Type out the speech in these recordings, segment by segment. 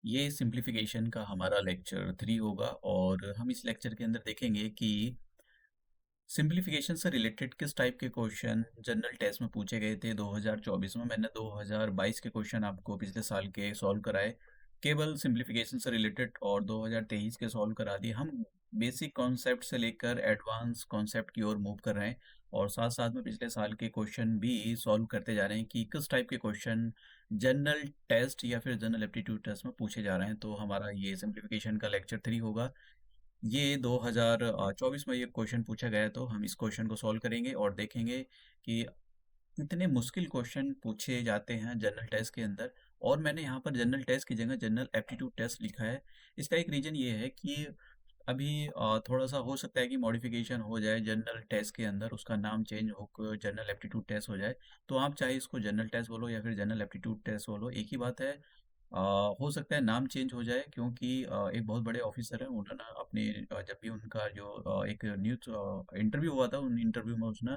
ये सिंप्लीफिकेशन का हमारा लेक्चर 3 होगा और हम इस लेक्चर के अंदर देखेंगे कि सिंप्लीफिकेशन से रिलेटेड किस टाइप के क्वेश्चन जनरल टेस्ट में पूछे गए थे 2024 में। मैंने 2022 के क्वेश्चन आपको पिछले साल के सॉल्व कराए, केवल सिंप्लीफिकेशन से रिलेटेड, और 2023 के सॉल्व करा दिए। हम बेसिक कॉन्सेप्ट से लेकर एडवांस कॉन्सेप्ट की ओर मूव कर रहे हैं और साथ साथ में पिछले साल के क्वेश्चन भी सॉल्व करते जा रहे हैं कि किस टाइप के क्वेश्चन जनरल टेस्ट या फिर जनरल एप्टीट्यूड टेस्ट में पूछे जा रहे हैं। तो हमारा ये सिंप्लीफिकेशन का लेक्चर 3 होगा। ये 2024 में ये क्वेश्चन पूछा गया है, तो हम इस क्वेश्चन को सॉल्व करेंगे और देखेंगे कि इतने मुश्किल क्वेश्चन पूछे जाते हैं जनरल टेस्ट के अंदर। और मैंने यहाँ पर जनरल टेस्ट की जगह जनरल एप्टीट्यूड टेस्ट लिखा है। इसका एक रीज़न ये है कि अभी थोड़ा सा हो सकता है कि मॉडिफिकेशन हो जाए जनरल टेस्ट के अंदर, उसका नाम चेंज होकर जनरल एप्टीट्यूड टेस्ट हो जाए। तो आप चाहे इसको जनरल टेस्ट बोलो या फिर जनरल एप्टीट्यूड टेस्ट बोलो, एक ही बात है। हो सकता है नाम चेंज हो जाए क्योंकि एक बहुत बड़े ऑफिसर हैं, उन्होंने अपने जब भी उनका जो एक न्यूज़ इंटरव्यू हुआ था, उन इंटरव्यू में उसने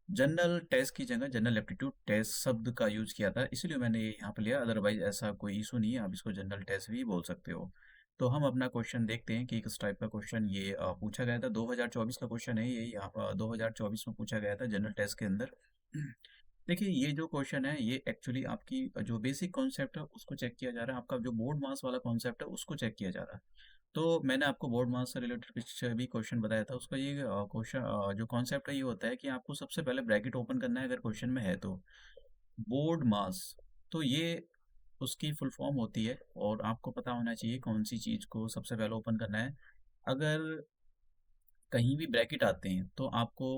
जनरल टेस्ट की जगह जनरल एप्टीट्यूड टेस्ट शब्द का यूज़ किया था, इसलिए मैंने ये यहाँ पे लिया। अदरवाइज ऐसा कोई इशू नहीं है, आप इसको जनरल टेस्ट भी बोल सकते हो। तो हम अपना क्वेश्चन देखते हैं कि किस टाइप का क्वेश्चन ये पूछा गया था। 2024 का क्वेश्चन है ये, यहाँ पर 2024 में पूछा गया था जनरल टेस्ट के अंदर। देखिए, ये जो क्वेश्चन है ये एक्चुअली आपकी जो बेसिक कॉन्सेप्ट है उसको चेक किया जा रहा है, आपका जो बोर्ड मास वाला कॉन्सेप्ट है उसको चेक किया जा रहा है। तो मैंने आपको बोर्ड मास से रिलेटेड कुछ भी क्वेश्चन बताया था, उसका ये क्वेश्चन जो कॉन्सेप्ट है ये होता है कि आपको सबसे पहले ब्रैकेट ओपन करना है अगर क्वेश्चन में है तो। बोर्ड मास, तो ये उसकी फुल फॉर्म होती है और आपको पता होना चाहिए कौन सी चीज़ को सबसे पहले ओपन करना है। अगर कहीं भी ब्रैकेट आते हैं तो आपको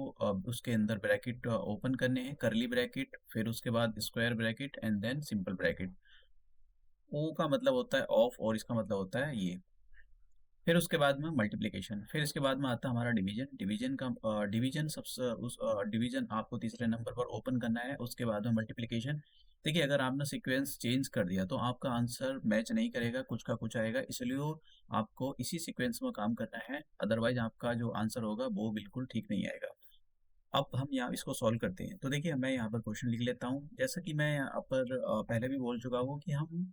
उसके अंदर ब्रैकेट ओपन करने हैं, करली ब्रैकेट, फिर उसके बाद square bracket and then simple bracket. O का मतलब होता है ऑफ और इसका मतलब होता है ये। फिर उसके बाद में मल्टीप्लिकेशन, फिर इसके बाद में आता है हमारा डिवीजन। डिवीजन का डिवीजन सबसे उस डिवीजन आपको तीसरे नंबर पर ओपन करना है, उसके बाद में मल्टीप्लिकेशन। देखिए, अगर आपने सीक्वेंस चेंज कर दिया तो आपका आंसर मैच नहीं करेगा, कुछ का कुछ आएगा, इसलिए आपको इसी सीक्वेंस में काम करना है, अदरवाइज आपका जो आंसर होगा वो बिल्कुल ठीक नहीं आएगा। अब हम यहाँ इसको सॉल्व करते हैं। तो देखिए, मैं यहाँ पर क्वेश्चन लिख लेता हूँ। जैसा कि मैं यहाँ पर पहले भी बोल चुका हूँ कि हम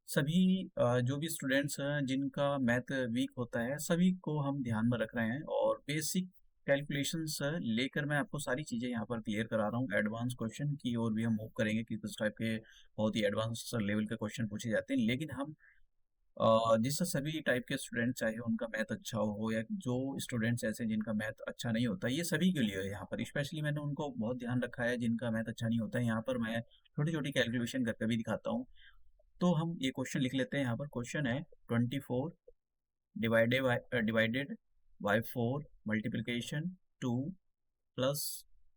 सभी जो भी स्टूडेंट्स हैं जिनका मैथ वीक होता है, सभी को हम ध्यान में रख रहे हैं और बेसिक कैलकुलेशन से लेकर मैं आपको सारी चीज़ें यहाँ पर क्लियर करा रहा हूँ। एडवांस क्वेश्चन की ओर भी हम मूव करेंगे कि किस टाइप के बहुत ही एडवांस लेवल के क्वेश्चन पूछे जाते हैं, लेकिन हम जिससे सभी टाइप के स्टूडेंट, चाहे उनका मैथ अच्छा हो या जो स्टूडेंट्स ऐसे जिनका मैथ अच्छा नहीं होता, ये सभी के लिए है। यहाँ पर स्पेशली मैंने उनको बहुत ध्यान रखा है जिनका मैथ अच्छा नहीं होता है। यहाँ पर मैं छोटी छोटी कैलकुलेशन करके भी दिखाता हूँ। तो हम ये क्वेश्चन लिख लेते हैं। यहाँ पर क्वेश्चन है 24 divided by 4 multiplication 2 plus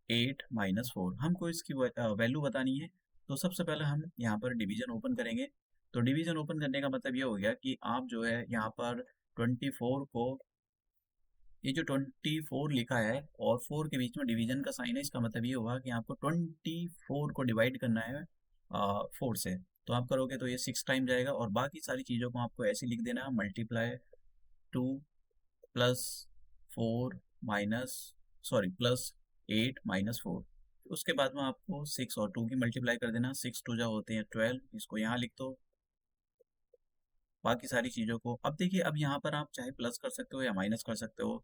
8 minus 4। हमको इसकी वैल्यू बतानी है। तो सबसे पहले हम यहाँ पर डिवीजन ओपन करेंगे। तो डिवीजन ओपन करने का मतलब ये हो गया कि आप जो है यहाँ पर 24 को, ये जो 24 लिखा है और 4 के बीच में डिवीजन का साइन है, इसका मतलब ये होगा कि आपको 24 को डिवाइड करना है 4 से। तो आप करोगे तो ये 6 टाइम जाएगा और बाकी सारी चीज़ों को आपको ऐसे लिख देना है, multiply 2 plus 4 minus, sorry, plus 8 minus 4। उसके बाद में आपको 6 और 2 की मल्टीप्लाई कर देना, 6 टू जा होते हैं 12, इसको यहाँ लिख दो। बाकी सारी चीज़ों को अब देखिए, अब यहाँ पर आप चाहे प्लस कर सकते हो या माइनस कर सकते हो।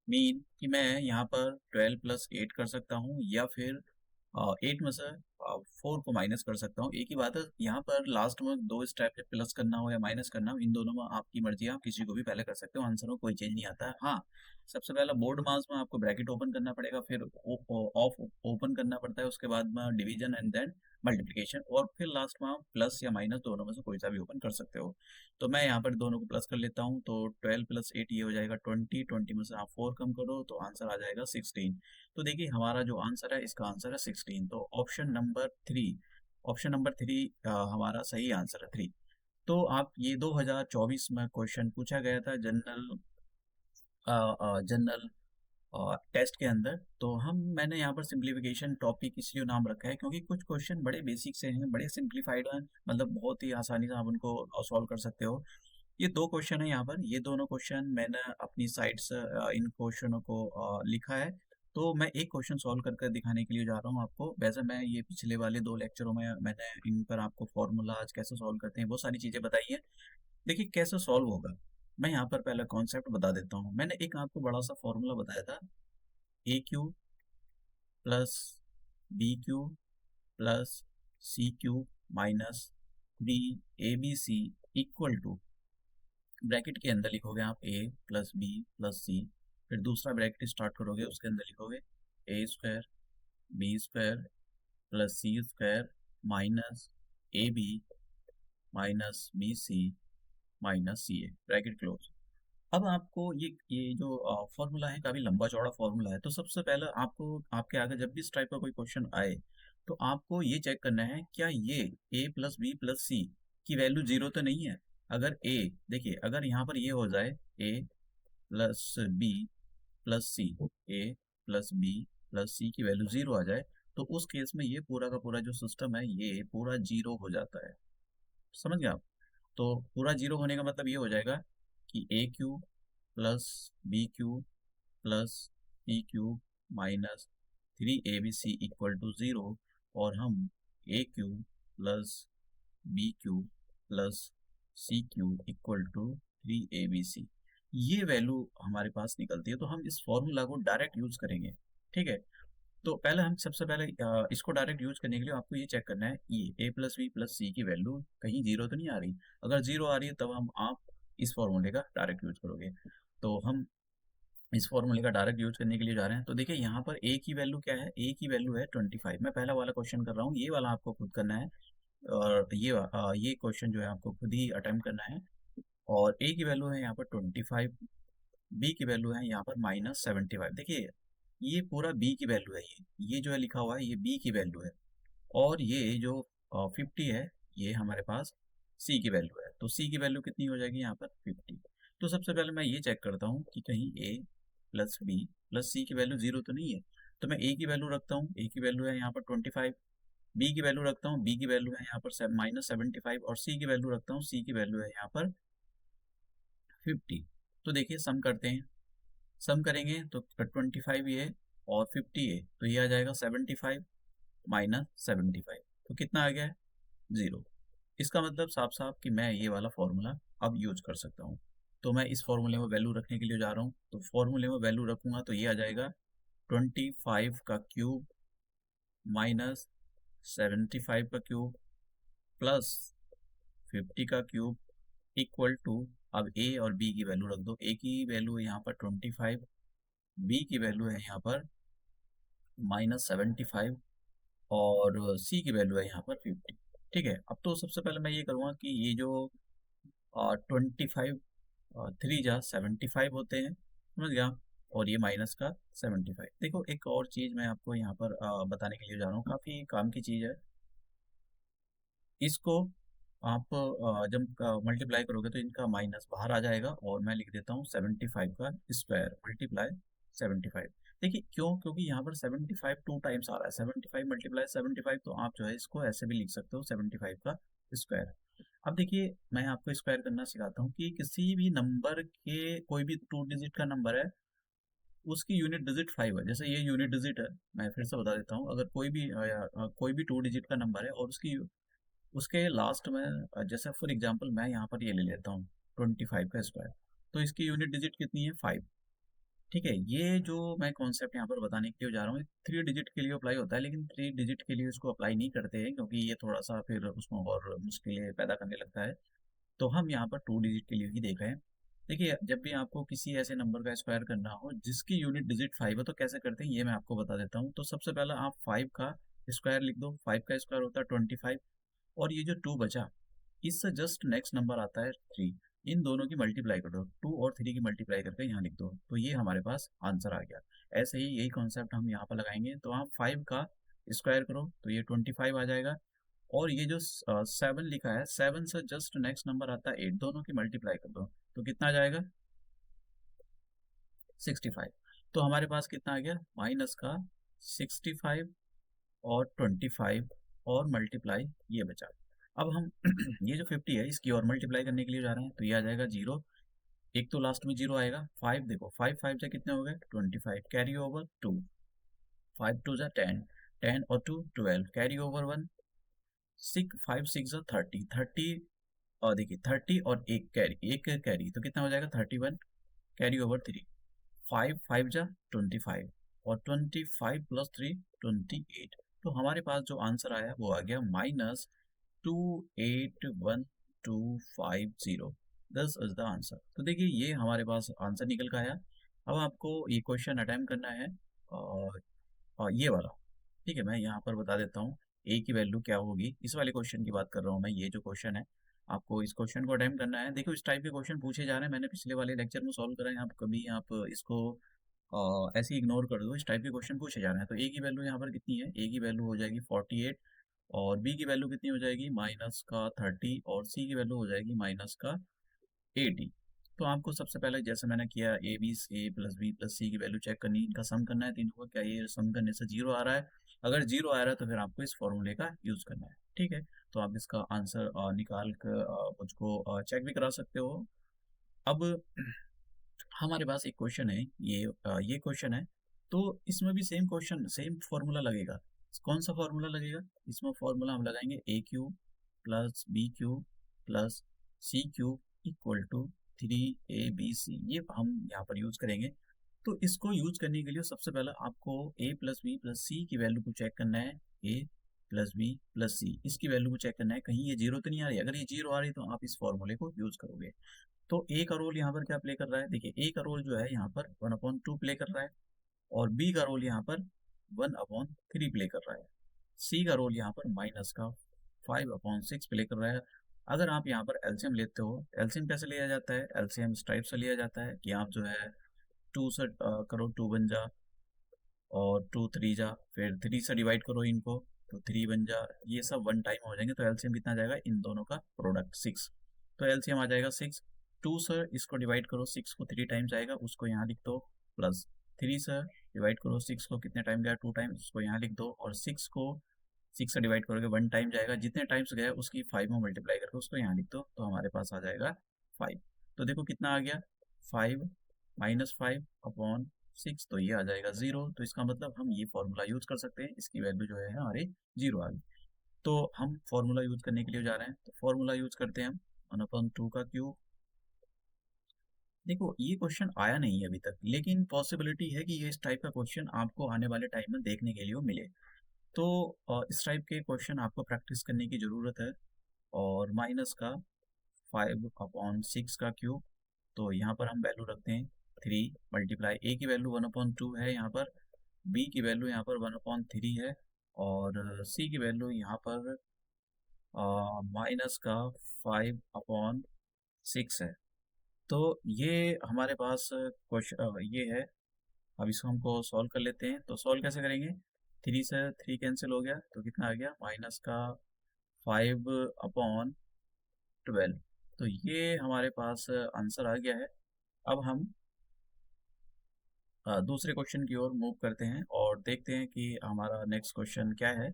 मीन कि मैं यहाँ पर 12 प्लस 8 कर सकता हूँ या फिर 8 में से 4 को माइनस कर सकता हूँ। एक ही बात है, यहाँ पर लास्ट में दो स्टेप है, प्लस करना हो या माइनस करना हो, इन दोनों में आपकी मर्जी है, आप किसी को भी पहले कर सकते हो, आंसर में कोई चेंज नहीं आता है। हाँ, सबसे पहला बोर्ड मास में आपको ब्रैकेट ओपन करना पड़ेगा, फिर ऑफ ओपन करना पड़ता है, उसके बाद में डिवीजन एंड देन मल्टीप्लिकेशन, और फिर लास्ट में आप प्लस या माइनस दोनों में से कोई सा भी ओपन कर सकते हो। तो मैं यहाँ पर दोनों को प्लस कर लेता हूँ, तो 12 प्लस 8 ये हो जाएगा 20, 20 में से आप 4 कम करो तो आंसर आ जाएगा 16। तो देखिए, हमारा जो आंसर है इसका आंसर है 16। तो ऑप्शन नंबर थ्री हमारा सही आंसर है 3। तो आप ये 2024 में क्वेश्चन पूछा गया था जनरल टेस्ट के अंदर। तो मैंने यहाँ पर सिंप्लीफिकेशन टॉपिक इसलिए नाम रखा है क्योंकि कुछ क्वेश्चन बड़े बेसिक से हैं, बड़े सिंप्लीफाइड हैं, मतलब बहुत ही आसानी से आप उनको सॉल्व कर सकते हो। ये दो क्वेश्चन है यहाँ पर, ये दोनों क्वेश्चन मैंने अपनी साइड से इन क्वेश्चनों को लिखा है। तो मैं एक क्वेश्चन सॉल्व कर कर दिखाने के लिए जा रहा हूँ आपको। वैसे मैं ये पिछले वाले 2 लेक्चरों में मैंने इन पर आपको फ़ॉर्मूलाज़ कैसे सॉल्व करते हैं, बहुत सारी चीज़ें बताई हैं। देखिए कैसे सॉल्व होगा, मैं यहाँ पर पहला कॉन्सेप्ट बता देता हूँ। मैंने एक आपको बड़ा-सा फ़ॉर्मूला बताया था, a cube plus b cube plus c cube minus 3abc equal to, bracket के अंदर लिखोगे आप a plus b plus c, फिर दूसरा ब्रैकेट स्टार्ट करोगे, उसके अंदर लिखोगे a square b square plus c square minus a b minus b c minus c a, bracket close. अब आपको ये जो फॉर्मूला है काफ़ी लंबा चौड़ा फॉर्मूला है, तो सबसे पहले आपको आपके आगे जब भी इस टाइप का कोई क्वेश्चन आए तो आपको ये चेक करना है क्या ये ए प्लस बी प्लस सी की वैल्यू जीरो तो नहीं है। अगर ए, देखिए अगर यहाँ पर ये हो जाए ए प्लस बी प्लस सी, ए प्लस बी प्लस सी की वैल्यू जीरो आ जाए, तो उस केस में ये पूरा का पूरा जो सिस्टम है ये पूरा जीरो हो जाता है। समझ गए आप? तो पूरा जीरो होने का मतलब ये हो जाएगा कि a cube plus b cube plus c cube minus 3abc equal to zero, और हम a cube plus b cube plus c cube equal to 3abc, ये वैल्यू हमारे पास निकलती है। तो हम इस फॉर्मूला को डायरेक्ट यूज करेंगे। ठीक है, तो पहले हम सबसे पहले इसको डायरेक्ट यूज करने के लिए आपको ये चेक करना है ये ए प्लस बी प्लस सी की वैल्यू कहीं जीरो तो नहीं आ रही। अगर जीरो आ रही है तब हम आप इस फॉर्मूले का डायरेक्ट यूज करोगे। तो हम इस फॉर्मूले का डायरेक्ट यूज करने के लिए जा रहे हैं। तो देखिए यहाँ पर ए की वैल्यू क्या है, ए की वैल्यू है 25। मैं पहला वाला क्वेश्चन कर रहा हूँ, ये वाला आपको खुद करना है, और ये क्वेश्चन जो है आपको खुद ही अटेम्प्ट करना है। और ए की वैल्यू है यहाँ पर 25, बी की वैल्यू है यहाँ पर -75। देखिए ये पूरा बी की वैल्यू है, ये जो है लिखा हुआ है ये बी की वैल्यू है, और ये जो 50 है ये हमारे पास सी की वैल्यू है। तो सी की वैल्यू कितनी हो जाएगी यहाँ पर 50। तो सबसे पहले मैं ये चेक करता हूँ कि कहीं ए प्लस बी प्लस सी की वैल्यू जीरो तो नहीं है। तो मैं ए की वैल्यू रखता हूँ, ए की वैल्यू है यहाँ पर 25, बी की वैल्यू रखता हूँ, बी की वैल्यू है यहाँ पर -75, और सी की वैल्यू रखता हूँ, सी की वैल्यू है यहाँ पर 50। तो देखिए सम करते हैं, सम करेंगे तो 25 ये और 50 ये, तो ये आ जाएगा 75 माइनस 75, तो कितना आ गया है, जीरो। इसका मतलब साफ साफ कि मैं ये वाला फॉर्मूला अब यूज कर सकता हूँ। तो मैं इस फॉर्मूले में वैल्यू रखने के लिए जा रहा हूँ, तो फॉर्मूले में वैल्यू रखूंगा तो ये आ जाएगा 25 का क्यूब माइनस 75 का क्यूब प्लस 50 का क्यूब इक्वल टू, अब ए और बी की वैल्यू रख दो। ए की वैल्यू है यहाँ पर 25, बी की वैल्यू है यहाँ पर -75, और सी की वैल्यू है यहाँ पर 50। ठीक है, अब तो सबसे पहले मैं ये करूँगा कि ये जो 25 थ्री जा 75 होते हैं, समझ गया, और ये माइनस का 75। देखो एक और चीज़ मैं आपको यहाँ पर बताने के लिए जा रहा हूँ, काफ़ी काम की चीज़ है। इसको आप जब मल्टीप्लाई करोगे तो इनका माइनस बाहर आ जाएगा, और मैं लिख देता हूँ 75 का स्क्वायर मल्टीप्लाई 75। देखिए क्यों, क्योंकि यहाँ पर 75 टू टाइम्स आ रहा है, 75 मल्टीप्लाई 75, तो आप जो है इसको ऐसे भी लिख सकते हो 75 का स्क्वायर। अब देखिए मैं आपको स्क्वायर करना सिखाता हूँ कि किसी भी नंबर के, कोई भी 2 डिजिट का नंबर है उसकी यूनिट डिजिट 5 है, जैसे ये यूनिट डिजिट है। मैं फिर से बता देता हूँ, अगर कोई भी 2 डिजिट का नंबर है और उसकी उसके लास्ट में जैसे फॉर एग्जांपल मैं यहाँ पर ये ले लेता हूँ 25 का स्क्वायर, तो इसकी यूनिट डिजिट कितनी है, 5। ठीक है, ये जो मैं कॉन्सेप्ट यहाँ पर बताने के लिए जा रहा हूँ 3 डिजिट के लिए अप्लाई होता है, लेकिन 3 डिजिट के लिए इसको अप्लाई नहीं करते हैं क्योंकि ये थोड़ा सा फिर उसमें और मुश्किलें पैदा करने लगता है। तो हम यहाँ पर 2 डिजिट के लिए ही देख रहे हैं। देखिए जब भी आपको किसी ऐसे नंबर का स्क्वायर करना हो जिसकी यूनिट डिजिट 5 है, तो कैसे करते हैं ये मैं आपको बता देता हूँ। तो सबसे पहले आप 5 का स्क्वायर लिख दो, 5 का स्क्वायर होता है 25, और ये जो 2 बचा इससे जस्ट नेक्स्ट नंबर आता है 3, इन दोनों की मल्टीप्लाई कर दो, 2 और 3 की मल्टीप्लाई करके यहाँ लिख दो, तो ये हमारे पास आंसर आ गया। ऐसे ही यही कॉन्सेप्ट हम यहाँ पर लगाएंगे, तो आप 5 का स्क्वायर करो तो ये 25 आ जाएगा, और ये जो 7 लिखा है 7 से जस्ट नेक्स्ट नंबर आता है 8, दोनों की मल्टीप्लाई कर दो तो कितना आ जाएगा 65। तो हमारे पास कितना आ गया, माइनस का 65 और 25 और मल्टीप्लाई ये बचा। अब हम ये जो 50 है इसकी और मल्टीप्लाई करने के लिए जा रहे हैं, तो ये आ जाएगा जीरो, एक तो लास्ट में जीरो आएगा, 5 देखो 5 5 से कितने हो गए 25, कैरी ओवर 2, 5 टू जा 10, 10 और 2 12, कैरी ओवर 1, 6 5 6 जा 30, 30 और देखिए 30 और एक कैरी तो कितना हो जाएगा 31, कैरी ओवर 3, 5 5 जा 25 और 25 प्लस 3 28। तो हमारे पास जो आंसर आया वो आ गया -281,250। This is the answer. तो देखिए ये हमारे पास आंसर निकल का आया। अब आपको ये क्वेश्चन अटेम्प्ट करना है और ये वाला। ठीक है, मैं यहाँ पर बता देता हूँ ए की वैल्यू क्या होगी। इस वाले क्वेश्चन की बात कर रहा हूँ मैं, ये जो क्वेश्चन है आपको इस क्वेश्चन को अटेम्प्ट करना है। देखो इस टाइप के क्वेश्चन पूछे जा रहे हैं, मैंने पिछले वाले लेक्चर में सॉल्व करा है। आप कभी आप इसको ऐसे इग्नोर कर दो, इस टाइप के क्वेश्चन पूछे जा रहे हैं। तो ए की वैल्यू यहाँ पर कितनी है, ए की वैल्यू हो जाएगी 48 और बी की वैल्यू कितनी हो जाएगी -30 और सी की वैल्यू हो जाएगी -80। तो आपको सबसे पहले जैसे मैंने किया ए प्लस बी प्लस सी की वैल्यू चेक करनी, इनका सम करना है तीनों का। क्या ये सम करने से जीरो आ रहा है? अगर जीरो आ रहा है तो फिर आपको इस फॉर्मूले का यूज करना है। ठीक है, तो आप इसका आंसर निकाल कर मुझको चेक भी करा सकते हो। अब हमारे पास एक क्वेश्चन है, ये क्वेश्चन है। तो इसमें भी सेम क्वेश्चन सेम फॉर्मूला लगेगा। कौन सा फॉर्मूला लगेगा? इसमें फॉर्मूला हम लगाएंगे a cube plus b cube plus c cube equal to 3abc, ये हम यहाँ पर यूज करेंगे। तो इसको यूज करने के लिए सबसे पहले आपको ए प्लस बी प्लस सी की वैल्यू को चेक करना है। ए प्लस बी प्लस सी, इसकी वैल्यू को चेक करना है, कहीं ये जीरो तो नहीं आ रही। अगर ये जीरो आ रही तो आप इस फॉर्मूले को यूज करोगे। तो ए का रोल यहाँ पर क्या प्ले कर रहा है? देखिए ए का रोल जो है यहाँ पर 1/2 प्ले कर रहा है और बी का रोल यहाँ पर 1/3 प्ले कर रहा है। सी का रोल यहाँ पर माइनस का 5/6 प्ले कर रहा है। अगर आप यहाँ पर एलसीएम लेते हो, एलसीएम कैसे लिया जाता है? एलसीएम इस टाइप से लिया जाता है कि आप जो है 2 से करो, 2 बन जा और 2 3 जा, फिर 3 से डिवाइड करो इनको तो 3 बन जा। ये सब वन टाइम हो जाएंगे तो एलसीएम कितना आ जाएगा इन दोनों का प्रोडक्ट 6। तो एलसीएम आ जाएगा 6। 2 से इसको डिवाइड करो, 6 को 3 टाइम्स आएगा, उसको यहाँ लिख दो, प्लस 3 से डिवाइड करो 6 को, कितने टाइम गया 2 टाइम्स, उसको यहाँ लिख दो, और 6 को 6 से डिवाइड करोगे 1 टाइम जाएगा, जितने टाइम्स गया उसकी 5 में मल्टीप्लाई करके उसको यहाँ लिख दो, तो हमारे पास आ जाएगा 5। तो देखो कितना आ गया 5 -5/6, तो ये आ जाएगा 0। तो इसका मतलब हम ये फॉर्मूला यूज कर सकते हैं, इसकी वैल्यू जो है हमारी 0 आ गई। तो हम फॉर्मूला यूज करने के लिए जा रहे हैं, तो फॉर्मूला यूज करते हैं हम 1/2 का क्यूब। देखो ये क्वेश्चन आया नहीं है अभी तक, लेकिन पॉसिबिलिटी है कि ये इस टाइप का क्वेश्चन आपको आने वाले टाइम में देखने के लिए मिले। तो इस टाइप के क्वेश्चन आपको प्रैक्टिस करने की ज़रूरत है। और माइनस का 5/6 का क्यूब, तो यहाँ पर हम वैल्यू रखते हैं 3 मल्टीप्लाई, ए की वैल्यू 1/2 है यहाँ पर, बी की वैल्यू यहाँ पर 1/3 है और सी की वैल्यू यहाँ पर माइनस का 5/6 है। तो ये हमारे पास क्वेश्चन ये है। अब इसको हमको सॉल्व कर लेते हैं। तो सॉल्व कैसे करेंगे? 3 से 3 कैंसिल हो गया तो कितना आ गया माइनस का 5/12। तो ये हमारे पास आंसर आ गया है। अब हम दूसरे क्वेश्चन की ओर मूव करते हैं और देखते हैं कि हमारा नेक्स्ट क्वेश्चन क्या है।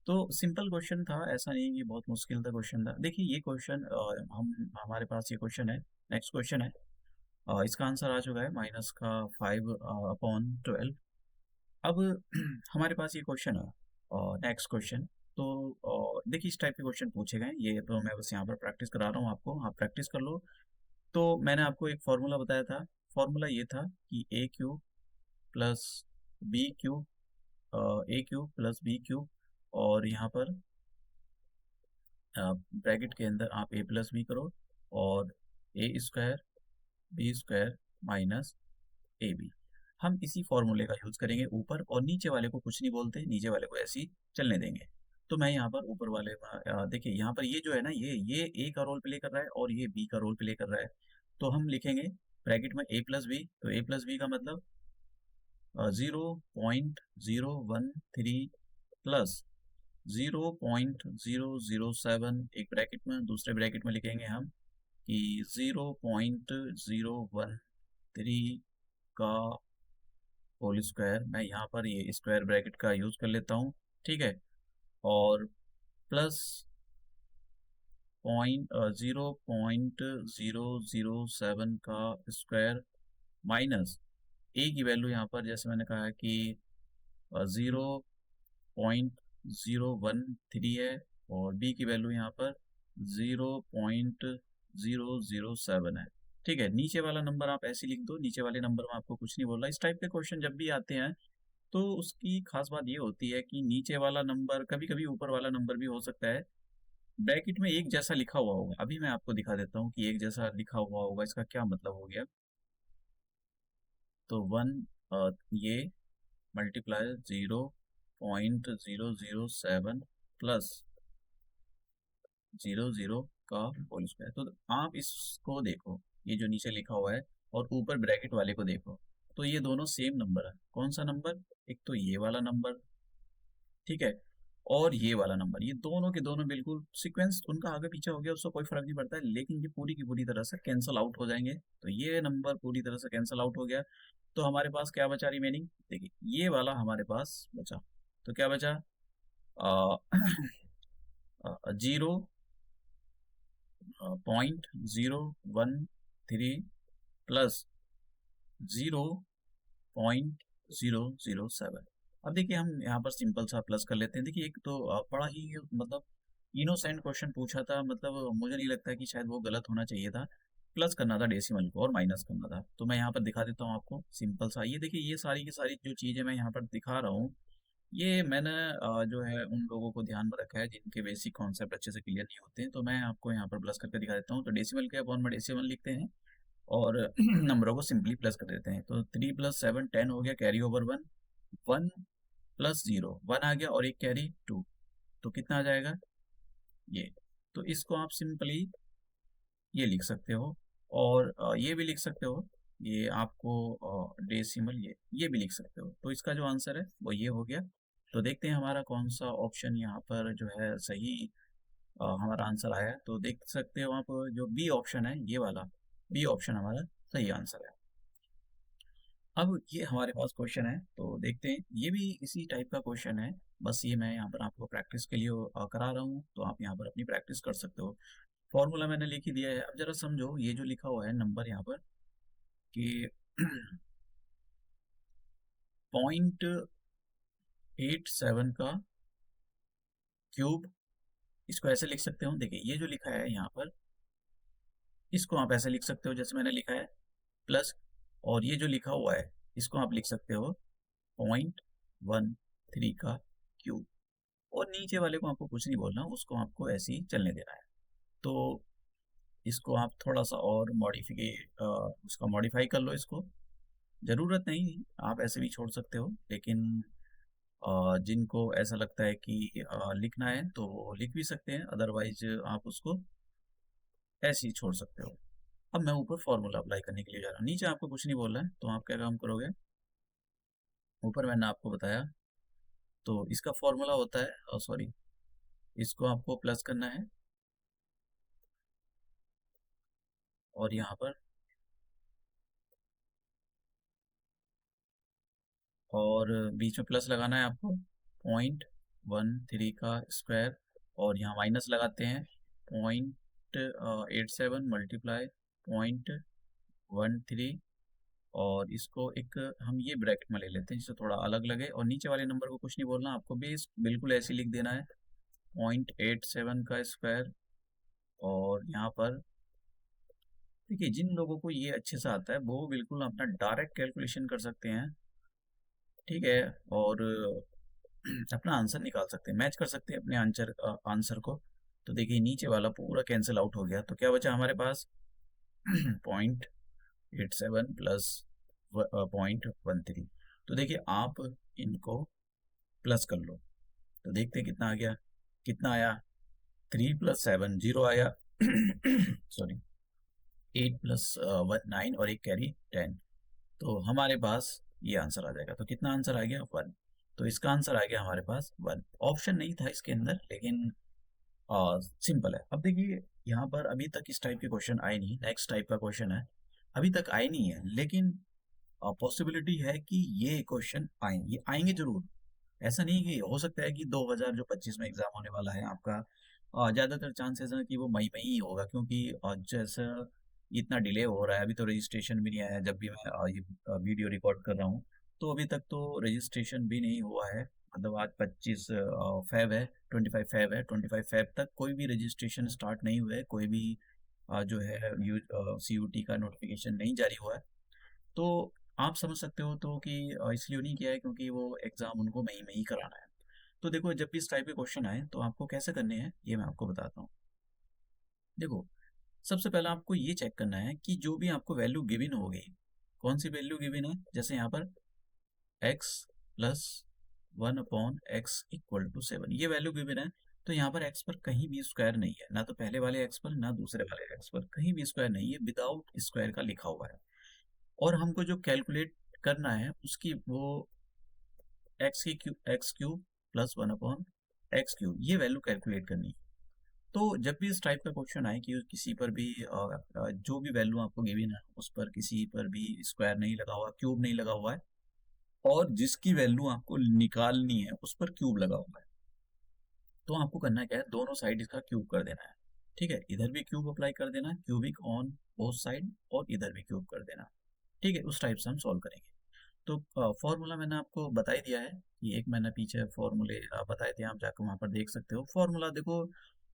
तो सिंपल क्वेश्चन था, ऐसा नहीं कि बहुत मुश्किल था क्वेश्चन था। देखिए ये क्वेश्चन हम हमारे पास ये क्वेश्चन है, नेक्स्ट क्वेश्चन है। इसका आंसर आ चुका है माइनस का 5/12। अब हमारे पास ये क्वेश्चन है नेक्स्ट क्वेश्चन। तो देखिए इस टाइप के क्वेश्चन पूछे गए, ये तो मैं बस यहाँ पर प्रैक्टिस करा रहा हूँ आपको, आप प्रैक्टिस कर लो। तो मैंने आपको एक फॉर्मूला बताया था, फॉर्मूला ये था कि a cube plus b cube, A cube plus b cube, और यहाँ पर ब्रैकेट के अंदर आप ए प्लस बी करो और a square b square minus a b. हम इसी फॉर्मूले का यूज करेंगे ऊपर, और नीचे वाले को कुछ नहीं बोलते, नीचे वाले को ऐसे ही चलने देंगे। तो मैं यहाँ पर ऊपर वाले देखिए यहाँ पर ये जो है ना, ये ए का रोल प्ले कर रहा है और ये बी का रोल प्ले कर रहा है। तो हम लिखेंगे ब्रैकेट में ए प्लस बी, तो ए प्लस बी का मतलब 0.013 प्लस 0.007, एक ब्रैकेट में, दूसरे ब्रैकेट में लिखेंगे हम कि 0.013 का होल स्क्वायर। मैं यहाँ पर ये स्क्वायर ब्रैकेट का यूज कर लेता हूँ, ठीक है, और प्लस 0.007 का स्क्वायर माइनस ए की वैल्यू यहाँ पर जैसे मैंने कहा है कि 0.013 है और बी की वैल्यू यहाँ पर 0.007 है। ठीक है, नीचे वाला नंबर आप ऐसे लिख दो, नीचे वाले नंबर में आपको कुछ नहीं बोल रहा। इस टाइप के क्वेश्चन जब भी आते हैं तो उसकी खास बात ये होती है कि नीचे वाला नंबर कभी कभी ऊपर वाला नंबर भी हो सकता है, ब्रैकेट में एक जैसा लिखा हुआ होगा। अभी मैं आपको दिखा देता हूँ कि एक जैसा लिखा हुआ होगा इसका क्या मतलब हो गया। तो 1 ये मल्टीप्लाई 0.007 प्लस 00 का होल स्क्वायर। तो आप इसको देखो, ये जो नीचे लिखा हुआ है और ऊपर ब्रैकेट वाले को देखो, तो ये दोनों सेम नंबर है। कौन सा नंबर? एक तो ये वाला नंबर, ठीक है, और ये वाला नंबर, ये दोनों के दोनों बिल्कुल सीक्वेंस उनका आगे पीछे हो गया, उससे कोई फर्क नहीं पड़ता है, लेकिन ये पूरी की पूरी तरह से कैंसल आउट हो जाएंगे। तो ये नंबर पूरी तरह से कैंसल आउट हो गया। तो हमारे पास क्या बचा रिमेनिंग? देखिए ये वाला हमारे पास बचा। तो क्या बचा? 0.013 प्लस 0.007। अब देखिए हम यहाँ पर सिंपल सा प्लस कर लेते हैं। देखिए एक तो बड़ा ही मतलब इनोसेंट क्वेश्चन पूछा था, मतलब मुझे नहीं लगता कि शायद वो गलत होना चाहिए था। प्लस करना था डेसिमल को और माइनस करना था। तो मैं यहाँ पर दिखा देता हूँ आपको सिंपल सा। ये देखिए ये सारी की सारी जो चीज़ें मैं यहाँ पर दिखा रहा हूँ, ये मैंने जो है उन लोगों को ध्यान में रखा है जिनके बेसिक कॉन्सेप्ट अच्छे से क्लियर नहीं होते हैं। तो मैं आपको यहाँ पर प्लस करके दिखा देता हूँ। तो डेसिमल के अपॉन में डेसिमल लिखते हैं और नंबरों को सिंपली प्लस कर देते हैं। तो 3 + 7 10 हो गया, कैरी ओवर 1, 1 + 0 1 आ गया और एक कैरी 2। तो कितना आ जाएगा ये? तो इसको आप सिंपली ये लिख सकते हो और ये भी लिख सकते हो। ये आपको डेसिमल ये भी लिख सकते हो। तो इसका जो आंसर है वो ये हो गया। तो देखते हैं हमारा कौन सा ऑप्शन यहाँ पर जो है सही हमारा आंसर आया है। तो देख सकते हो आप जो बी ऑप्शन है ये वाला, बी ऑप्शन हमारा सही आंसर है। अब ये हमारे पास क्वेश्चन है तो देखते हैं, ये भी इसी टाइप का क्वेश्चन है। बस ये मैं यहाँ पर आपको प्रैक्टिस के लिए करा रहा हूँ, तो आप यहाँ पर अपनी प्रैक्टिस कर सकते हो। फॉर्मूला मैंने लिख ही दिया है। अब जरा समझो ये जो लिखा हुआ है नंबर यहाँ पर कि 0.87 का क्यूब, इसको ऐसे लिख सकते हो। देखिए ये जो लिखा है यहाँ पर, इसको आप ऐसे लिख सकते हो जैसे मैंने लिखा है प्लस, और ये जो लिखा हुआ है इसको आप लिख सकते हो 0.13 का क्यूब। और नीचे वाले को आपको कुछ नहीं बोलना, उसको आपको ऐसे ही चलने देना है। तो इसको आप थोड़ा सा और उसका मॉडिफाई कर लो। इसको ज़रूरत नहीं, आप ऐसे भी छोड़ सकते हो, लेकिन जिनको ऐसा लगता है कि लिखना है तो वो लिख भी सकते हैं, अदरवाइज आप उसको ऐसे ही छोड़ सकते हो। अब मैं ऊपर फॉर्मूला अप्लाई करने के लिए जा रहा हूँ। नीचे आपको कुछ नहीं बोल रहा है, तो आप क्या काम करोगे, ऊपर मैंने आपको बताया। तो इसका फॉर्मूला होता है, सॉरी, इसको आपको प्लस करना है और यहाँ पर और बीच में प्लस लगाना है आपको। 0.13 का स्क्वायर और यहाँ माइनस लगाते हैं। 0.87 मल्टीप्लाई 0.13 और इसको एक हम ये ब्रैकेट में ले लेते हैं जिससे थोड़ा अलग लगे, और नीचे वाले नंबर को कुछ नहीं बोलना आपको, भी बिल्कुल ऐसे लिख देना है 0.87 का स्क्वायर। और यहाँ पर देखिए जिन लोगों को ये अच्छे से आता है वो बिल्कुल अपना डायरेक्ट कैलकुलेशन कर सकते हैं, ठीक है, और अपना आंसर निकाल सकते हैं, मैच कर सकते हैं अपने आंसर को। तो देखिए नीचे वाला पूरा कैंसिल आउट हो गया, तो क्या बचा हमारे पास 0.87 प्लस 0.13। तो देखिए आप इनको प्लस कर लो, तो देखते हैं कितना आ गया, कितना आया, 3 + 7 0 आया सॉरी, 8 + 1 9 और एक कैरी 10। तो हमारे पास ये आंसर आ जाएगा। तो कितना आंसर आ गया, 1। तो इसका आंसर आ गया हमारे पास 1। ऑप्शन नहीं था इसके अंदर, लेकिन सिंपल है। अब देखिए यहाँ पर अभी तक इस टाइप के क्वेश्चन आए नहीं, नेक्स्ट टाइप का क्वेश्चन है, अभी तक आए नहीं है, लेकिन पॉसिबिलिटी है कि ये क्वेश्चन आएंगे, ये आएंगे जरूर। ऐसा नहीं कि हो सकता है कि 2025 में एग्जाम होने वाला है आपका, ज़्यादातर चांसेस हैं कि वो मई में ही होगा, क्योंकि जैसा इतना डिले हो रहा है, अभी तो रजिस्ट्रेशन भी नहीं आया है जब भी मैं ये वीडियो रिकॉर्ड कर रहा हूँ। तो अभी तक तो रजिस्ट्रेशन भी नहीं हुआ है, मतलब आज 25 फेब है, 25 फेब है, 25 फेब तक कोई भी रजिस्ट्रेशन स्टार्ट नहीं हुआ है, कोई भी जो है CUT का नोटिफिकेशन नहीं जारी हुआ है। तो आप समझ सकते हो तो कि इसलिए नहीं किया है क्योंकि वो एग्ज़ाम उनको मई में ही कराना है। तो देखो, जब भी इस टाइप के क्वेश्चन आए तो आपको कैसे करने हैं ये मैं आपको बताता हूँ। देखो, सबसे पहले आपको ये चेक करना है कि जो भी आपको वैल्यू गिवन होगी, कौन सी वैल्यू गिवन है। जैसे यहाँ पर x प्लस 1/x=7, ये वैल्यू गिवन है। तो यहाँ पर x पर कहीं भी स्क्वायर नहीं है, ना तो पहले वाले x पर ना दूसरे वाले x पर, कहीं भी स्क्वायर नहीं है, विदाउट स्क्वायर का लिखा हुआ है। और हमको जो कैलकुलेट करना है उसकी वो x³ प्लस 1/x³ ये वैल्यू कैलकुलेट करनी है। तो जब भी इस टाइप का क्वेश्चन आए कि किसी पर भी जो भी वैल्यू आपको गिवन है उस पर किसी पर भी स्क्वायर नहीं लगा हुआ, क्यूब नहीं लगा हुआ है, और जिसकी वैल्यू आपको निकालनी है उस पर क्यूब लगा हुआ है, तो आपको करना क्या है, दोनों साइड इसका क्यूब कर देना है। ठीक है, इधर भी क्यूब अप्लाई कर देना, क्यूबिक ऑन बोथ साइड, और इधर भी क्यूब कर देना। ठीक है, उस टाइप से हम सॉल्व करेंगे। तो फॉर्मूला मैंने आपको बता ही दिया है, कि एक मैंने पीछे फॉर्मूले बताए थे, आप जाकर वहाँ पर देख सकते हो। फॉर्मूला देखो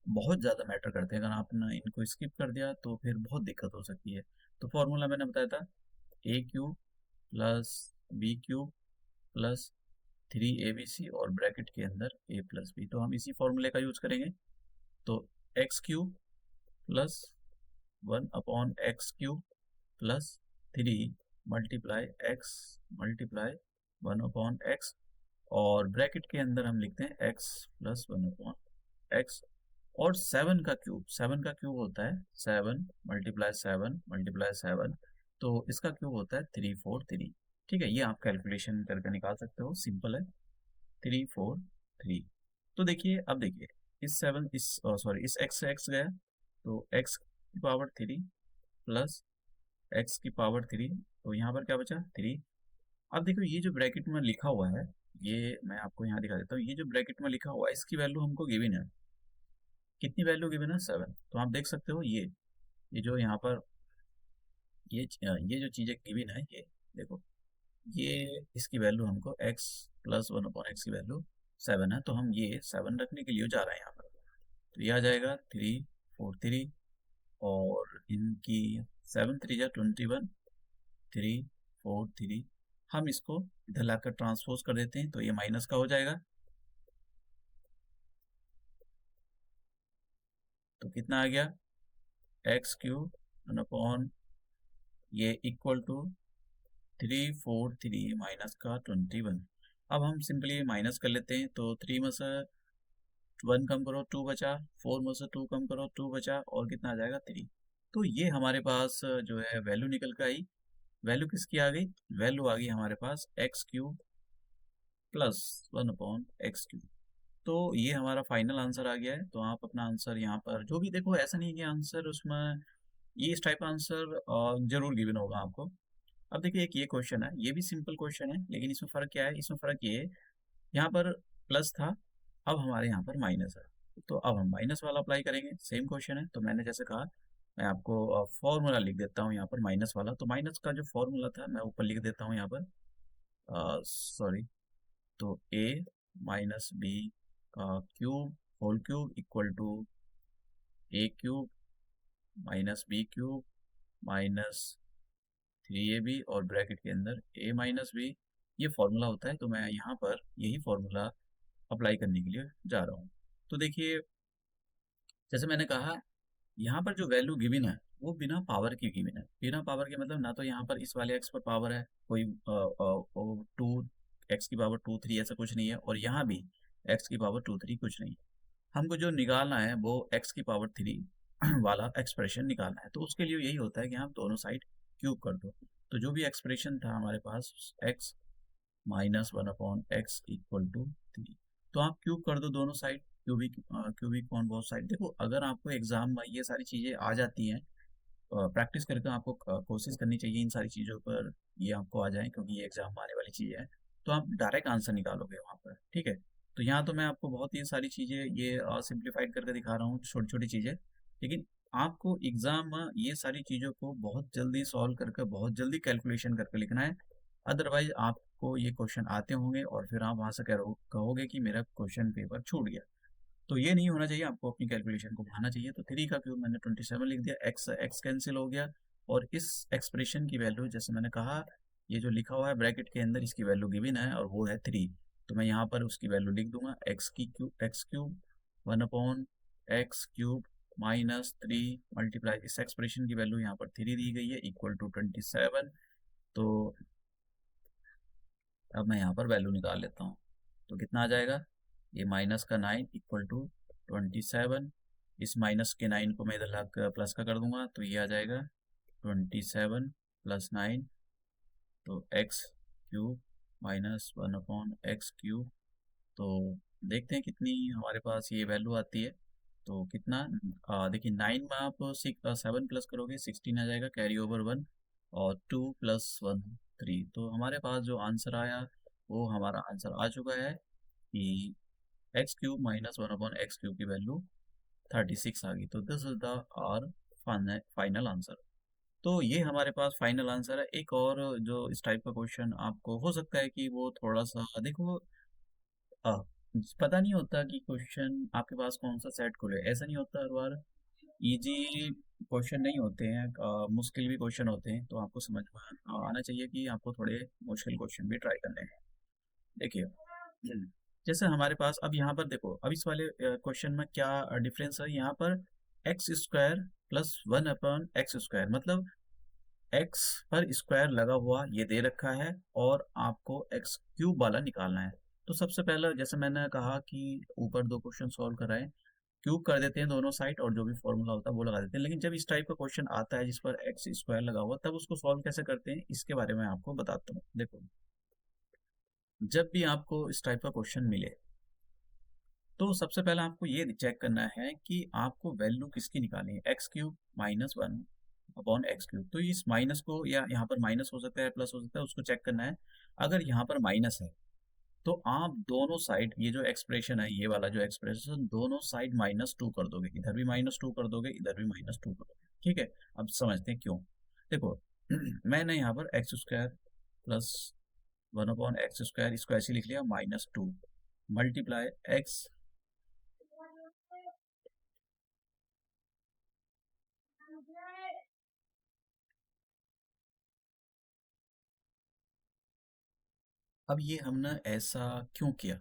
बहुत ज़्यादा मैटर करते हैं, अगर आपने इनको स्किप कर दिया तो फिर बहुत दिक्कत हो सकती है। तो फॉर्मूला मैंने बताया था a³ plus b³ plus 3abc और ब्रैकेट के अंदर a प्लस b, तो हम इसी फॉर्मूले का यूज करेंगे। तो x³ plus 1/x³ plus 3 × x multiply 1/x, और ब्रैकेट के अंदर हम लिखते हैं x प्लस 1/x, और 7 का क्यूब होता है 7 × 7 × 7, तो इसका क्यूब होता है 343। ठीक है, ये आप कैलकुलेशन करके निकाल सकते हो, सिंपल है, 343। तो देखिए, अब देखिए, इस सेवन इस सॉरी इस x से x गया, तो x³ प्लस x³, तो यहाँ पर क्या बचा 3। अब देखो, ये जो ब्रैकेट में लिखा हुआ है, ये मैं आपको यहाँ दिखा देता हूँ, ये जो ब्रैकेट में लिखा हुआ है इसकी वैल्यू हमको गिवन है, कितनी वैल्यू गिवन है 7। तो आप देख सकते हो ये जो यहाँ पर ये जो चीज़ें गिवन है, ये देखो, ये इसकी वैल्यू हमको x प्लस 1/x की वैल्यू 7 है, तो हम ये 7 रखने के लिए जा रहे हैं यहाँ पर। तो ये आ जाएगा 343, और इनकी 7×3 = 21, 343, हम इसको इधर लाकर ट्रांसपोज कर देते हैं, तो ये माइनस का हो जाएगा। तो कितना आ गया, x³ अपॉन ये इक्वल टू 343 माइनस का 21। अब हम सिंपली माइनस कर लेते हैं, तो 3 में से 1 कम करो 2 बचा, 4 में से 2 कम करो 2 बचा, और कितना आ जाएगा 3। तो ये हमारे पास जो है वैल्यू निकल कर आई। वैल्यू किसकी आ गई, वैल्यू आ गई हमारे पास x³ प्लस 1/x³। तो ये हमारा फाइनल आंसर आ गया है। तो आप अपना आंसर यहाँ पर जो भी देखो, ऐसा नहीं है कि आंसर उसमें ये इस टाइप का आंसर जरूर गिवन होगा आपको। अब देखिए, एक ये क्वेश्चन है, ये भी सिंपल क्वेश्चन है, लेकिन इसमें फ़र्क क्या है, इसमें फ़र्क ये है, यहाँ पर प्लस था, अब हमारे यहाँ पर माइनस है, तो अब हम माइनस वाला अप्लाई करेंगे। सेम क्वेश्चन है, तो मैंने जैसे कहा, मैं आपको फॉर्मूला लिख देता हूँ यहाँ पर माइनस वाला। तो माइनस का जो फॉर्मूला था मैं ऊपर लिख देता हूँ यहाँ पर, सॉरी, तो a माइनस b का cube whole cube equal to a³ minus b³ minus 3ab, और ब्रैकेट के अंदर a माइनस b, ये फॉर्मूला होता है। तो मैं यहाँ पर यही फॉर्मूला अप्लाई करने के लिए जा रहा हूँ। तो देखिए, जैसे मैंने कहा, यहाँ पर जो वैल्यू गिवन है वो बिना पावर की गिवन है। बिना पावर के मतलब ना तो यहाँ पर इस वाले x पर पावर है, कोई 2 x⁻²3 ऐसा कुछ नहीं है, और यहाँ भी x⁻²3 कुछ नहीं है। हमको जो निकालना है वो x⁻³ वाला एक्सप्रेशन निकालना है। तो उसके लिए यही होता है कि आप दोनों साइड क्यूब कर दो। तो जो भी एक्सप्रेशन था हमारे पास x minus 1/x equal to 3, तो आप क्यूब कर दो दोनों side, cubic on both side. देखो, अगर आपको एग्जाम में ये सारी चीज़ें आ जाती हैं, प्रैक्टिस करके आपको कोशिश करनी चाहिए इन सारी चीज़ों पर, ये आपको आ जाए, क्योंकि ये एग्जाम में आने वाली चीज़ें हैं, तो आप डायरेक्ट आंसर निकालोगे वहाँ पर। ठीक है, तो यहाँ तो मैं आपको बहुत ही सारी चीज़ें ये सिंप्लीफाइड करके दिखा रहा हूँ, छोटी छोटी चीज़ें, लेकिन आपको एग्जाम में ये सारी चीज़ों को बहुत जल्दी सॉल्व करके बहुत जल्दी कैलकुलेशन करके लिखना है। अदरवाइज आप आपको ये क्वेश्चन आते होंगे और फिर आप वहाँ से कहोगे कि मेरा क्वेश्चन पेपर छूट गया। तो ये नहीं होना चाहिए, आपको अपनी कैलकुलेशन को बढ़ाना चाहिए। तो 3 का क्यूब मैंने 27 लिख दिया, एक्स एक्स कैंसिल हो गया, और इस एक्सप्रेशन की वैल्यू जैसे मैंने कहा, ये जो लिखा हुआ है ब्रैकेट के अंदर इसकी वैल्यू गिवन है और वो है 3। तो मैं यहाँ पर उसकी वैल्यू लिख दूंगा, एक्स क्यूब 1/x³ -3 मल्टीप्लाई, इस एक्सप्रेशन की वैल्यू यहाँ पर 3 दी गई है, इक्वल टू 27। तो अब मैं यहाँ पर वैल्यू निकाल लेता हूँ, तो कितना आ जाएगा, ये माइनस का 9 इक्वल टू 27। इस माइनस के 9 को मैं इधर ला प्लस का कर दूंगा, तो ये आ जाएगा 27 + 9, तो x³ -1/x³। तो देखते हैं कितनी हमारे पास ये वैल्यू आती है। तो कितना, देखिए 9 में आप 7 प्लस करोगे 16 आ जाएगा, कैरी ओवर 1, और 2 + 1 3। तो हमारे पास जो आंसर आया वो हमारा आंसर आ चुका है कि x³ -1/x³ की वैल्यू 36 आ गई। तो this is the our final answer. तो ये हमारे पास फाइनल आंसर है। एक और जो इस टाइप का क्वेश्चन आपको हो सकता है कि वो थोड़ा सा देखो, अ, पता नहीं होता कि क्वेश्चन आपके पास कौन सा सेट खुले, ऐसा नहीं होता हर बार। इजी क्वेश्चन नहीं होते हैं, मुश्किल भी क्वेश्चन होते हैं, तो आपको समझ में आना चाहिए कि आपको थोड़े मुश्किल क्वेश्चन भी ट्राई करने हैं। देखिए, जैसे हमारे पास अब यहाँ पर देखो, अब इस वाले क्वेश्चन में क्या डिफरेंस है, यहाँ पर x² + 1/x², मतलब x पर स्क्वायर लगा हुआ ये दे रखा है, और आपको x³ वाला निकालना है। तो सबसे पहले जैसे मैंने कहा कि ऊपर 2 क्वेश्चन सॉल्व कराएं, क्यूब कर देते हैं दोनों साइड और जो भी फॉर्मूला होता है वो लगा देते हैं। लेकिन जब इस टाइप का क्वेश्चन आता है जिस पर x² लगा हुआ, तब उसको सॉल्व कैसे करते हैं इसके बारे में आपको बताता हूँ। देखो, जब भी आपको इस टाइप का क्वेश्चन मिले, तो सबसे पहले आपको ये चेक करना है कि आपको वैल्यू किसकी निकालनी है, x³ -1/x³। तो इस माइनस को, या यहाँ पर माइनस हो सकता है प्लस हो सकता है, उसको चेक करना है। अगर यहाँ पर माइनस है तो आप दोनों साइड, ये जो एक्सप्रेशन है, ये वाला जो एक्सप्रेशन, दोनों साइड -2 कर दोगे, इधर भी -2 कर दोगे, इधर भी -2 कर दोगे। ठीक है, अब समझते हैं क्यों। देखो, मैंने यहाँ पर x² + 1/x², इसको ऐसे लिख लिया, -2 मल्टीप्लाई x। अब ये हमने ऐसा क्यों किया,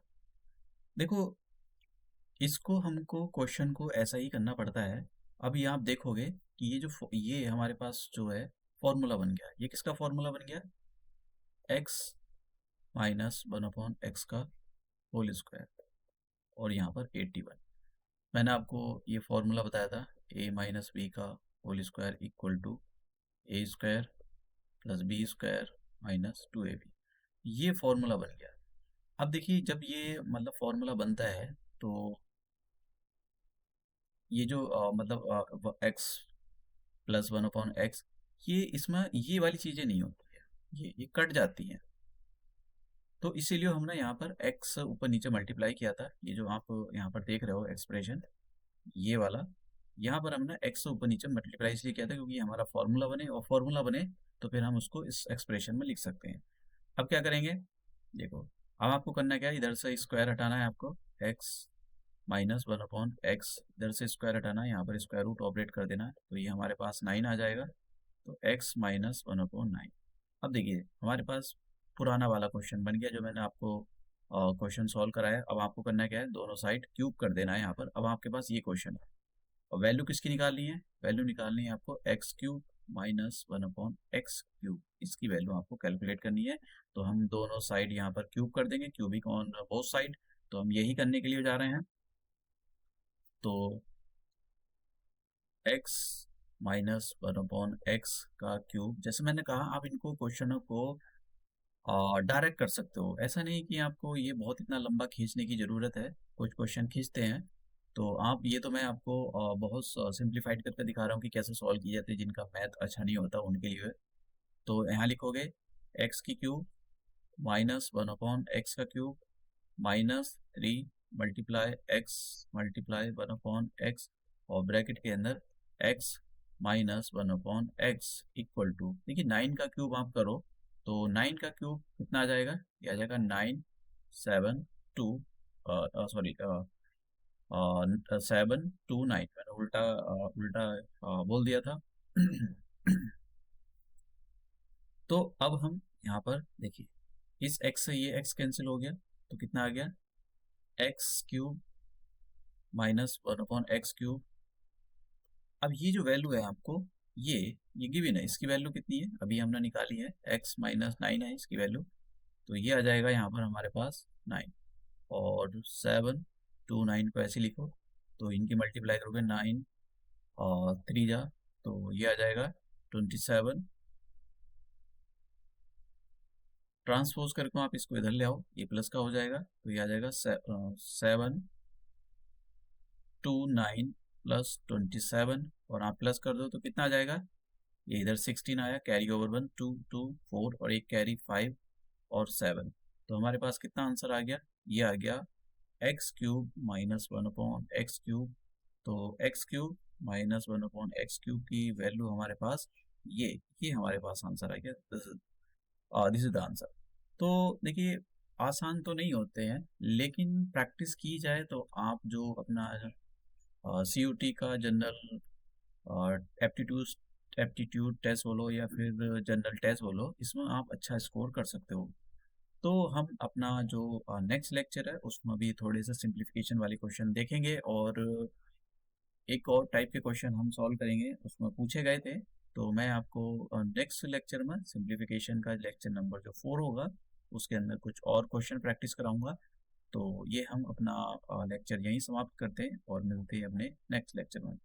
देखो, इसको हमको क्वेश्चन को ऐसा ही करना पड़ता है। अभी आप देखोगे कि ये हमारे पास जो है फॉर्मूला बन गया, ये किसका फॉर्मूला बन गया, x -1/x का होल स्क्वायर, और यहाँ पर 81। मैंने आपको ये फॉर्मूला बताया था, a - b का whole square equal to a² + b² -2ab। ये फॉर्मूला बन गया। अब देखिए, जब ये मतलब फॉर्मूला बनता है, तो ये जो x + 1/x, ये इसमें ये वाली चीज़ें नहीं होती है, ये कट जाती हैं। तो इसीलिए हमने यहाँ पर x ऊपर नीचे मल्टीप्लाई किया था, ये जो आप यहाँ पर देख रहे हो एक्सप्रेशन, ये वाला, यहाँ पर हमने x ऊपर नीचे मल्टीप्लाई इसलिए किया था क्योंकि ये हमारा फॉर्मूला बने, और फॉर्मूला बने तो फिर हम उसको इस एक्सप्रेशन में लिख सकते हैं। अब क्या करेंगे, देखो, अब आपको करना क्या है, इधर से स्क्वायर हटाना है आपको, x -1/x, इधर से स्क्वायर हटाना है, यहाँ पर स्क्वायर रूट ऑपरेट कर देना है, तो ये हमारे पास 9 आ जाएगा। तो x -1/9। अब देखिए, हमारे पास पुराना वाला क्वेश्चन बन गया जो मैंने आपको क्वेश्चन सॉल्व कराया। अब आपको करना क्या है, दोनों साइड क्यूब कर देना है यहाँ पर। अब आपके पास ये क्वेश्चन है, और वैल्यू किसकी निकालनी है, वैल्यू निकालनी है आपको x³ -1/x³, इसकी वैल्यू आपको कैलकुलेट करनी है। तो हम दोनों साइड यहाँ पर क्यूब कर देंगे, क्यूबिक ऑन बोथ साइड। तो हम यही करने के लिए जा रहे हैं। तो x -1/x का क्यूब, जैसे मैंने कहा, आप इनको क्वेश्चनों को डायरेक्ट कर सकते हो, ऐसा नहीं कि आपको ये बहुत इतना लंबा खींचने की ज़रूरत है। कुछ क्वेश्चन खींचते हैं, तो आप ये, तो मैं आपको बहुत सिंप्लीफाइड करके दिखा रहा हूँ कि कैसे सॉल्व किए जाते हैं, जिनका मैथ अच्छा नहीं होता उनके लिए। तो यहाँ लिखोगे x³ -1/x का cube -3 multiply x multiply 1/x, और ब्रैकेट के अंदर x -1/x इक्वल टू, देखिए 9 का क्यूब आप करो तो 9 का क्यूब कितना आ जाएगा, ये आ जाएगा 972, सॉरी 729, मैंने उल्टा उल्टा बोल दिया था। तो अब हम यहाँ पर देखिए, इस x से ये x कैंसिल हो गया, तो कितना आ गया, x cube minus 1/x cube. अब ये जो वैल्यू है आपको, ये गिवन है, इसकी वैल्यू कितनी है अभी हमने निकाली है, x-9 है इसकी वैल्यू, तो ये आ जाएगा यहाँ पर हमारे पास 9, और 729 को ऐसे लिखो, तो इनकी मल्टीप्लाई करोगे 9 और 3 जा, तो ये आ जाएगा 27, ट्रांसपोज करके आप इसको इधर ले आओ, ये प्लस का हो जाएगा, तो ये आ जाएगा 729 प्लस 27, और आप प्लस कर दो तो कितना आ जाएगा, ये इधर 16 आया, कैरी ओवर 1, 2 2 4 और एक कैरी 5 और 7, तो हमारे पास कितना आंसर आ गया, ये आ गया x cube minus 1/x cube. तो x cube minus 1/x cube की वैल्यू हमारे पास ये हमारे पास आंसर आ गया, दिस इज द आंसर। तो देखिए, आसान तो नहीं होते हैं, लेकिन प्रैक्टिस की जाए तो आप जो अपना CUT का जनरल एप्टीट्यूड एप्टीट्यूड टेस्ट बोलो या फिर जनरल टेस्ट बोलो, इसमें आप अच्छा स्कोर कर सकते हो। तो हम अपना जो नेक्स्ट लेक्चर है उसमें भी थोड़े से सिंप्लीफिकेशन वाले क्वेश्चन देखेंगे, और एक और टाइप के क्वेश्चन हम सॉल्व करेंगे, उसमें पूछे गए थे। तो मैं आपको नेक्स्ट लेक्चर में सिंप्लीफिकेशन का लेक्चर नंबर जो 4 होगा, उसके अंदर कुछ और क्वेश्चन प्रैक्टिस कराऊंगा। तो ये हम अपना लेक्चर यहीं समाप्त करते हैं और मिलते हैं अपने नेक्स्ट लेक्चर में।